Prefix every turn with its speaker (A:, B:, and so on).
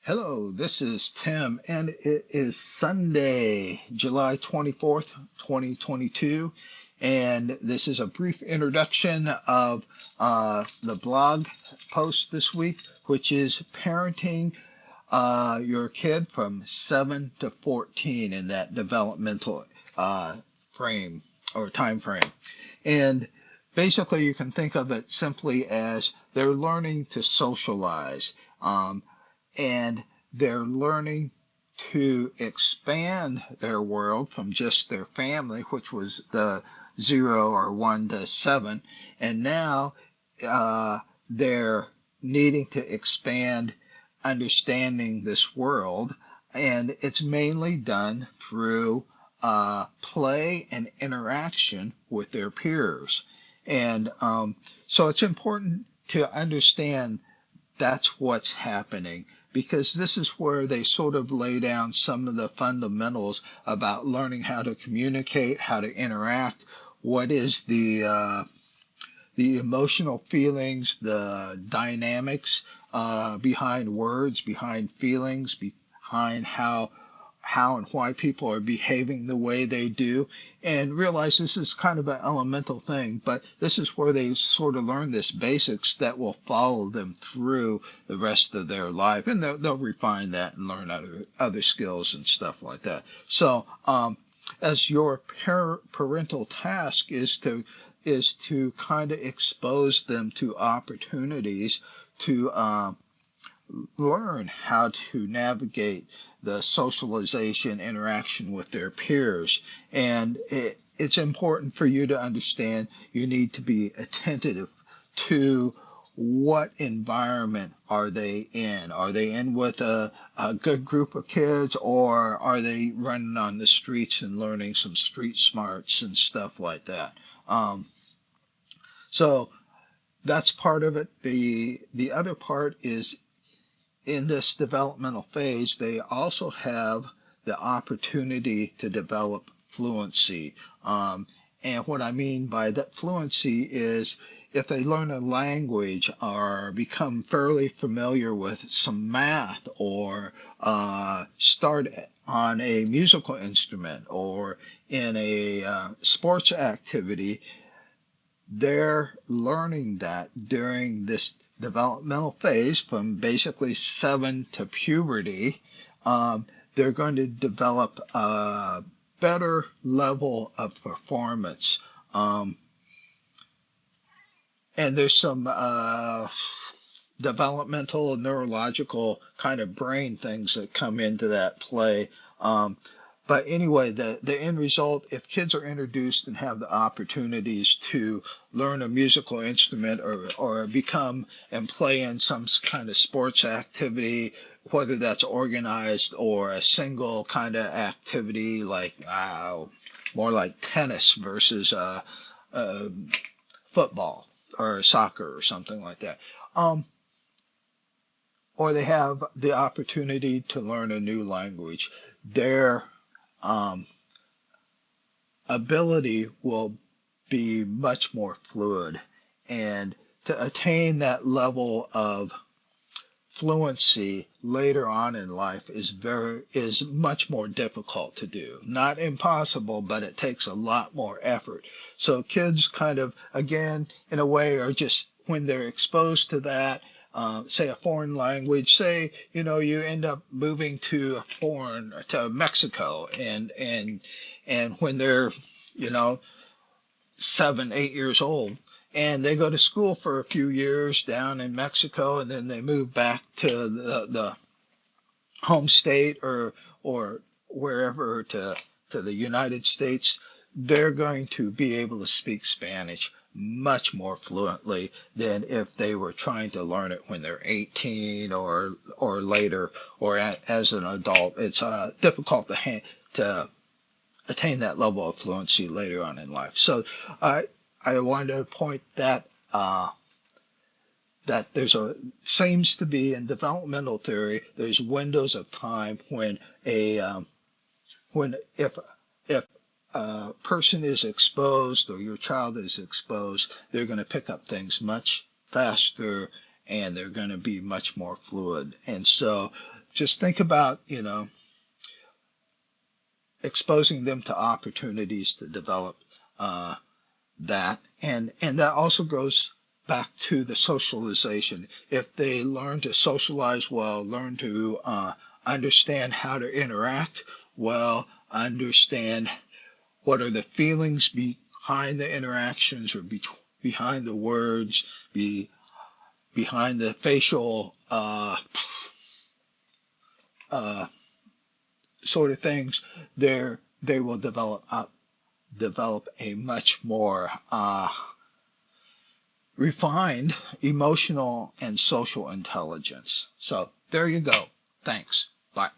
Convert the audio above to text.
A: Hello, this is Tim, and it is Sunday, July 24th, 2022. And this is a brief introduction of the blog post this week, which is parenting your kid from 7 to 14 in that developmental frame or time frame. And basically, you can think of it simply as they're learning to socialize. And they're learning to expand their world from just their family, which was the 0 or 1 to 7, and now they're needing to expand understanding this world, and it's mainly done through play and interaction with their peers. And so it's important to understand that's what's happening because this is where they sort of lay down some of the fundamentals about learning how to communicate, how to interact, what is the emotional feelings, the dynamics behind words, behind feelings, behind how and why people are behaving the way they do, and realize this is kind of an elemental thing, but this is where they sort of learn this basics that will follow them through the rest of their life, and they'll refine that and learn other skills and stuff like that. So, as your parental task is to kind of expose them to opportunities to learn how to navigate the socialization interaction with their peers. And it's important for you to understand you need to be attentive to what environment are they in? Are they in with a good group of kids, or are they running on the streets and learning some street smarts and stuff like that? So that's part of it. The other part is in this developmental phase, they also have the opportunity to develop fluency. And what I mean by that fluency is if they learn a language or become fairly familiar with some math or start on a musical instrument or in a sports activity, they're learning that during this developmental phase from basically 7 to puberty. They're going to develop a better level of performance. And there's some developmental, neurological kind of brain things that come into that play. But anyway, the end result, if kids are introduced and have the opportunities to learn a musical instrument or become and play in some kind of sports activity, whether that's organized or a single kind of activity like more like tennis versus football or soccer or something like that. Or they have the opportunity to learn a new language. Their ability will be much more fluid, and to attain that level of fluency later on in life is much more difficult to do. Not impossible, but it takes a lot more effort. So kids kind of, again, in a way, are just when they're exposed to that, say a foreign language, say, you end up moving to Mexico, and when they're, 7, 8 years old, and they go to school for a few years down in Mexico, and then they move back to the home state or wherever to the United States, they're going to be able to speak Spanish much more fluently than if they were trying to learn it when they're 18 or later or as an adult. It's difficult to attain that level of fluency later on in life. So I wanted to point that that seems to be in developmental theory, there's windows of time when if a person is exposed or your child is exposed, they're going to pick up things much faster and they're going to be much more fluid. And so just think about, exposing them to opportunities to develop uh, that. And that also goes back to the socialization. If they learn to socialize well, learn to understand how to interact well, understand what are the feelings behind the interactions or behind the words, behind the facial uh, sort of things, they will develop a much more refined emotional and social intelligence. So there you go. Thanks. Bye.